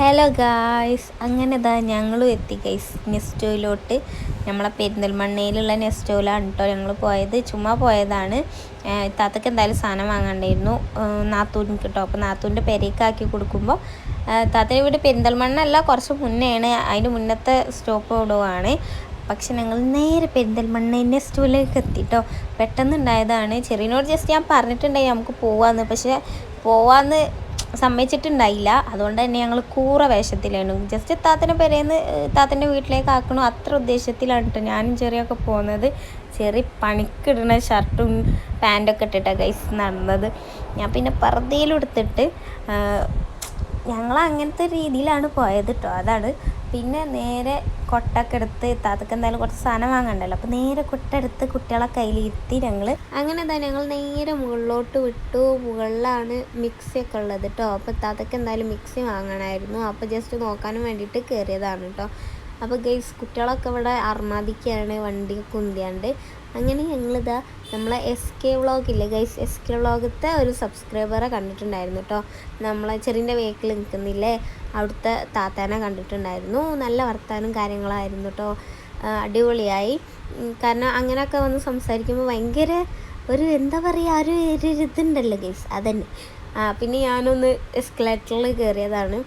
Hello guys, അങ്ങനെ ഇതാ ഞങ്ങളും എത്തി ഗൈസ് നെസ്റ്റോയിലോട്ട്. നമ്മളെ പെരിന്തൽമണ്ണയിലുള്ള നെസ്റ്റോയിലാണ് കേട്ടോ ഞങ്ങൾ പോയത്. ചുമ്മാ പോയതാണ്. താത്തക്ക് എന്തായാലും സാധനം വാങ്ങണ്ടായിരുന്നു, നാത്തൂന് കേട്ടോ. അപ്പോൾ നാത്തൂൻ്റെ പെരേക്കാക്കി കൊടുക്കുമ്പോൾ താത്തയുടെ വീട് പെരിന്തൽമണ്ണ അല്ല, കുറച്ച് മുന്നെയാണ്. അതിൻ്റെ മുന്നത്തെ സ്റ്റോപ്പ് ഇടുവാണ്. പക്ഷെ ഞങ്ങൾ നേരെ പെരിന്തൽമണ്ണ നെസ്റ്റോയിലേക്ക് എത്തിട്ടോ. പെട്ടെന്ന് ഉണ്ടായതാണ്. ചെറിയനോട് ജസ്റ്റ് ഞാൻ പറഞ്ഞിട്ടുണ്ടായി നമുക്ക് പോവാന്ന്, പക്ഷെ പോവാന്ന് സമ്മതിച്ചിട്ടുണ്ടായില്ല. അതുകൊണ്ട് തന്നെ ഞങ്ങൾ കൂറ വേഷത്തിലാണ്. ജസ്റ്റ് താത്തൻ്റെ പെരേന്ന് താത്തൻ്റെ വീട്ടിലേക്ക് ആക്കണോ അത്ര ഉദ്ദേശത്തിലാണ് കേട്ടോ ഞാനും ചെറിയൊക്കെ പോകുന്നത്. ചെറിയ പണിക്കിടുന്ന ഷർട്ടും പാൻറ്റൊക്കെ ഇട്ടിട്ടാണ് ഗൈസ് നടന്നത്. ഞാൻ പിന്നെ പർദ്ദയിലും എടുത്തിട്ട് ഞങ്ങൾ അങ്ങനത്തെ രീതിയിലാണ് പോയത് കേട്ടോ. അതാണ്. പിന്നെ നേരെ കൊട്ടൊക്കെ എടുത്ത് താത്തക്ക് എന്തായാലും കുറച്ച് സാധനം വാങ്ങണ്ടല്ലോ, അപ്പോൾ നേരെ കൊട്ടെടുത്ത് കുട്ടികളെ കയ്യിലിരുത്തി ഞങ്ങൾ അങ്ങനെ തന്നെ ഞങ്ങൾ നേരെ മുകളിലോട്ട് വിട്ടു. മുകളിലാണ് മിക്സിയൊക്കെ ഉള്ളത് കേട്ടോ. അപ്പോൾ താത്തക്ക് എന്തായാലും മിക്സി വാങ്ങണമായിരുന്നു. അപ്പോൾ ജസ്റ്റ് നോക്കാനും വേണ്ടിയിട്ട് കയറിയതാണ് കേട്ടോ. അപ്പോൾ ഗൈസ് കുട്ടികളൊക്കെ ഇവിടെ അർമാദിക്കാണ് വണ്ടിയൊക്കെ ഉന്തിയാണ്ട്. അങ്ങനെ ഞങ്ങളിതാ നമ്മളെ SK വ്ളോഗില്ലേ ഗൈസ്, SK വ്ളോഗത്തെ ഒരു സബ്സ്ക്രൈബറെ കണ്ടിട്ടുണ്ടായിരുന്നു കേട്ടോ. നമ്മളെ ചെറിൻ്റെ വേക്കിൽ നിൽക്കുന്നില്ലേ, അവിടുത്തെ താത്താനെ കണ്ടിട്ടുണ്ടായിരുന്നു. നല്ല വർത്താനം കാര്യങ്ങളായിരുന്നു കേട്ടോ. അടിപൊളിയായി. കാരണം അങ്ങനെയൊക്കെ വന്ന് സംസാരിക്കുമ്പോൾ ഭയങ്കര ഒരു എന്താ പറയുക, ഒരു ഇതുണ്ടല്ലോ ഗൈസ്, അതന്നെ. പിന്നെ ഞാനൊന്ന് എസ്കലേറ്ററിൽ കയറിയതാണ്.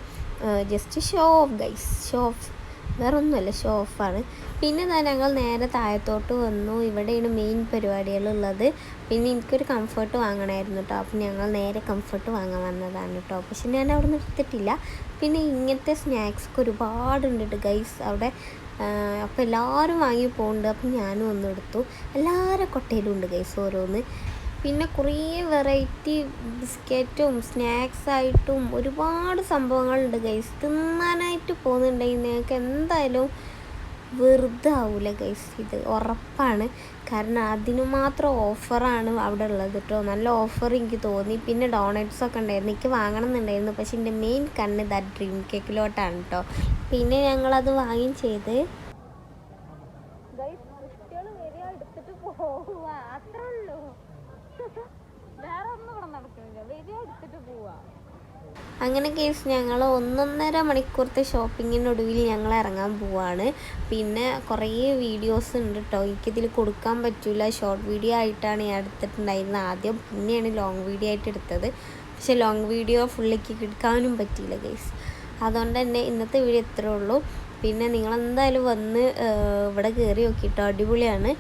Just show of guys, show of, വേറെ ഒന്നുമല്ല, ഷോ ഓഫാണ്. പിന്നെ ഞങ്ങൾ നേരെ താഴത്തോട്ട് വന്നു. ഇവിടെയാണ് മെയിൻ പരിപാടികളുള്ളത്. പിന്നെ എനിക്കൊരു കംഫർട്ട് വാങ്ങണമായിരുന്നു കേട്ടോ. അപ്പം ഞങ്ങൾ നേരെ കംഫർട്ട് വാങ്ങാൻ വന്നതാണ് കേട്ടോ. പക്ഷെ ഞാൻ അവിടെ നിന്ന് എടുത്തിട്ടില്ല. പിന്നെ ഇങ്ങനത്തെ സ്നാക്സൊക്കെ ഒരുപാടുണ്ട് ഗൈസ് അവിടെ. അപ്പോൾ എല്ലാവരും വാങ്ങി പോകുന്നുണ്ട്. അപ്പം ഞാനും ഒന്നും എടുത്തു. എല്ലാവരുടെ കൊട്ടയിലും ഉണ്ട് ഗൈസ് ഓരോന്ന്. പിന്നെ കുറേ വെറൈറ്റി ബിസ്ക്കറ്റും സ്നാക്സായിട്ടും ഒരുപാട് സംഭവങ്ങളുണ്ട് ഗൈസ്. തിന്നാനായിട്ട് പോകുന്നുണ്ടെങ്കിൽ നിങ്ങൾക്ക് എന്തായാലും വെറുതെ ആവില്ല ഗൈസ്, ഇത് ഉറപ്പാണ്. കാരണം അതിന് മാത്രം ഓഫറാണ് അവിടെ ഉള്ളത് കേട്ടോ. നല്ല ഓഫർ എനിക്ക് തോന്നി. പിന്നെ ഡോണറ്റ്സൊക്കെ ഉണ്ടായിരുന്നു, എനിക്ക് വാങ്ങണം എന്നുണ്ടായിരുന്നു. പക്ഷെ എൻ്റെ മെയിൻ കണ്ണ് ദാ ഡ്രീം കേക്കിലോട്ടാണ് കേട്ടോ. പിന്നെ ഞങ്ങളത് വാങ്ങി ചെയ്ത് കുട്ടികൾ വരിക, എടുത്തിട്ട് പോവുക, അത്രേ ഉള്ളൂ. വേറെ ഒന്നും ഇവിടെ നടക്കുന്നില്ല, വരിക എടുത്തിട്ട് പോവുക. അങ്ങനെ കേസ് ഞങ്ങൾ 1.5 മണിക്കൂറത്തെ ഷോപ്പിങ്ങിനൊടുവിൽ ഞങ്ങൾ ഇറങ്ങാൻ പോവാണ്. പിന്നെ കുറേ വീഡിയോസ് ഉണ്ട് കേട്ടോ, എനിക്കിതിൽ കൊടുക്കാൻ പറ്റില്ല. ഷോർട്ട് വീഡിയോ ആയിട്ടാണ് ഞാൻ എടുത്തിട്ടുണ്ടായിരുന്നത് ആദ്യം. പിന്നെയാണ് ലോങ് വീഡിയോ ആയിട്ട് എടുത്തത്. പക്ഷേ ലോങ് വീഡിയോ ഫുള്ളിലേക്ക് എടുക്കാനും പറ്റിയില്ല ഗൈസ്. അതുകൊണ്ട് തന്നെ ഇന്നത്തെ വീഡിയോ ഇത്രേ ഉള്ളൂ. പിന്നെ നിങ്ങളെന്തായാലും വന്ന് ഇവിടെ കയറി നോക്കിട്ടോ, അടിപൊളിയാണ്.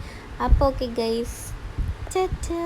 അപ്പോൾ ഓക്കെ ഗൈസ്, ചാ.